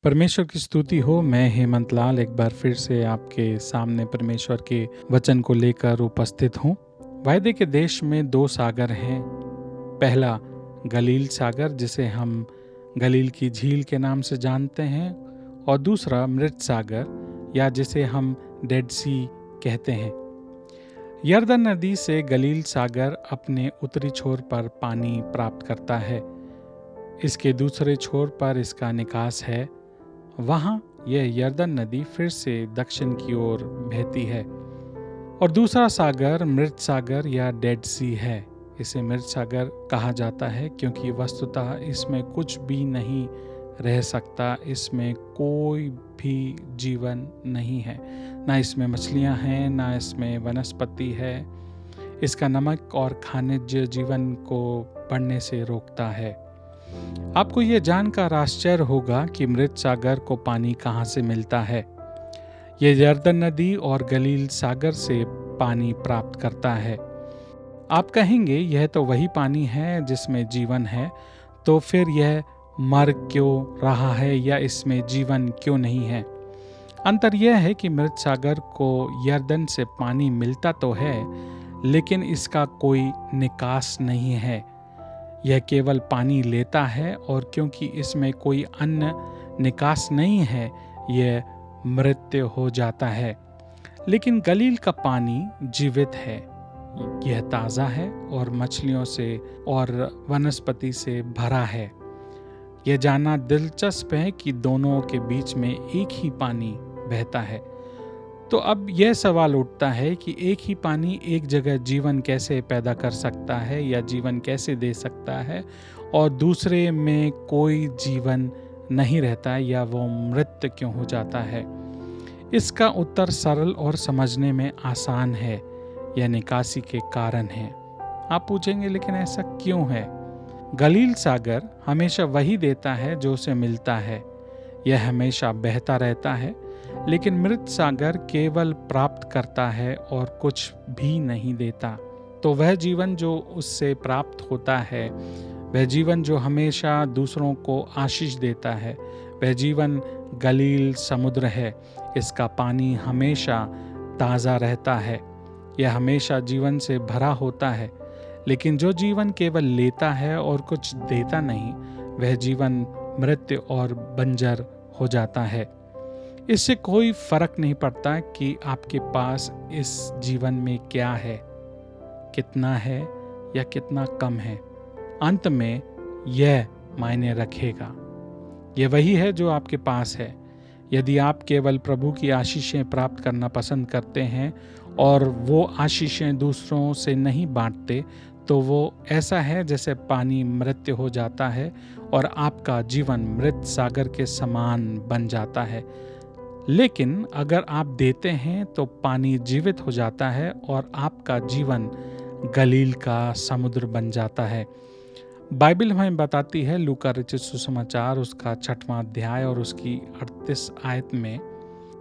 परमेश्वर की स्तुति हो। मैं हेमंत लाल एक बार फिर से आपके सामने परमेश्वर के वचन को लेकर उपस्थित हूँ। वायदे के देश में दो सागर हैं। पहला गलील सागर, जिसे हम गलील की झील के नाम से जानते हैं, और दूसरा मृत सागर या जिसे हम डेड सी कहते हैं। यरदन नदी से गलील सागर अपने उत्तरी छोर पर पानी प्राप्त करता है। इसके दूसरे छोर पर इसका निकास है। वहाँ यह यरदन नदी फिर से दक्षिण की ओर बहती है। और दूसरा सागर मृत सागर या डेड सी है। इसे मृत सागर कहा जाता है क्योंकि वस्तुतः इसमें कुछ भी नहीं रह सकता। इसमें कोई भी जीवन नहीं है, ना इसमें मछलियाँ हैं, ना इसमें वनस्पति है। इसका नमक और खनिज जीवन को बढ़ने से रोकता है। आपको यह जानकर आश्चर्य होगा कि मृत सागर को पानी कहाँ से मिलता है। यह यरदन नदी और गलील सागर से पानी प्राप्त करता है। आप कहेंगे यह तो वही पानी है जिसमें जीवन है, तो फिर यह मर क्यों रहा है या इसमें जीवन क्यों नहीं है? अंतर यह है कि मृत सागर को यरदन से पानी मिलता तो है, लेकिन इसका कोई निकास नहीं है। यह केवल पानी लेता है और क्योंकि इसमें कोई अन्य निकास नहीं है, यह मृत्यु हो जाता है। लेकिन गलील का पानी जीवित है। यह ताज़ा है और मछलियों से और वनस्पति से भरा है। यह जानना दिलचस्प है कि दोनों के बीच में एक ही पानी बहता है। तो अब यह सवाल उठता है कि एक ही पानी एक जगह जीवन कैसे पैदा कर सकता है या जीवन कैसे दे सकता है, और दूसरे में कोई जीवन नहीं रहता या वो मृत क्यों हो जाता है? इसका उत्तर सरल और समझने में आसान है। यह निकासी के कारण है। आप पूछेंगे लेकिन ऐसा क्यों है? गलील सागर हमेशा वही देता है जो उसे मिलता है। यह हमेशा बहता रहता है। लेकिन मृत सागर केवल प्राप्त करता है और कुछ भी नहीं देता। तो वह जीवन जो उससे प्राप्त होता है, वह जीवन जो हमेशा दूसरों को आशीष देता है, वह जीवन गलील समुद्र है। इसका पानी हमेशा ताज़ा रहता है। यह हमेशा जीवन से भरा होता है। लेकिन जो जीवन केवल लेता है और कुछ देता नहीं, वह जीवन मृत्यु और बंजर हो जाता है। इससे कोई फर्क नहीं पड़ता कि आपके पास इस जीवन में क्या है, कितना है या कितना कम है। अंत में यह मायने रखेगा। यह वही है जो आपके पास है। यदि आप केवल प्रभु की आशीषें प्राप्त करना पसंद करते हैं और वो आशीषें दूसरों से नहीं बांटते, तो वो ऐसा है जैसे पानी मृत्यु हो जाता है और आपका जीवन मृत सागर के समान बन जाता है। लेकिन अगर आप देते हैं तो पानी जीवित हो जाता है और आपका जीवन गलील का समुद्र बन जाता है। बाइबल हमें बताती है, लूका रचित सुसमाचार उसका 6वां अध्याय और उसकी 38 आयत में,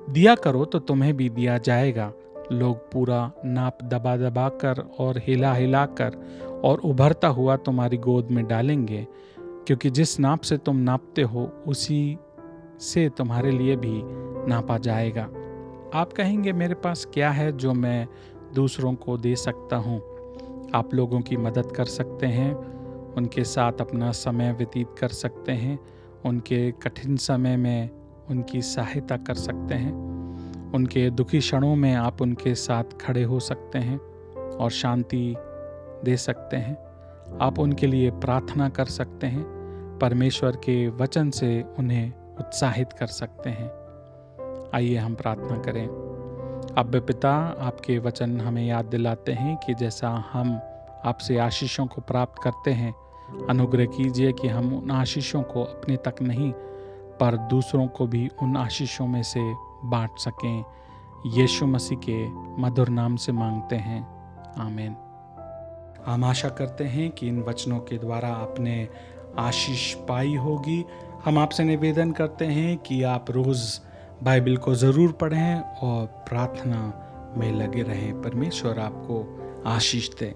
दिया करो तो तुम्हें भी दिया जाएगा। लोग पूरा नाप दबा दबा कर और हिला हिला कर और उभरता हुआ तुम्हारी गोद में डालेंगे, क्योंकि जिस नाप से तुम नापते हो उसी से तुम्हारे लिए भी नापा जाएगा। आप कहेंगे मेरे पास क्या है जो मैं दूसरों को दे सकता हूँ? आप लोगों की मदद कर सकते हैं, उनके साथ अपना समय व्यतीत कर सकते हैं, उनके कठिन समय में उनकी सहायता कर सकते हैं, उनके दुखी क्षणों में आप उनके साथ खड़े हो सकते हैं और शांति दे सकते हैं। आप उनके लिए प्रार्थना कर सकते हैं, परमेश्वर के वचन से उन्हें उत्साहित कर सकते हैं। आइए हम प्रार्थना करें। अब्बा पिता, आपके वचन हमें याद दिलाते हैं कि जैसा हम आपसे आशीषों को प्राप्त करते हैं, अनुग्रह कीजिए कि हम उन आशीषों को अपने तक नहीं पर दूसरों को भी उन आशीषों में से बांट सकें। यीशु मसीह के मधुर नाम से मांगते हैं, आमीन। हम आशा करते हैं कि इन वचनों के द्वारा आपने आशीष पाई होगी। हम आपसे निवेदन करते हैं कि आप रोज़ बाइबल को ज़रूर पढ़ें और प्रार्थना में लगे रहें। परमेश्वर आपको आशीष दे।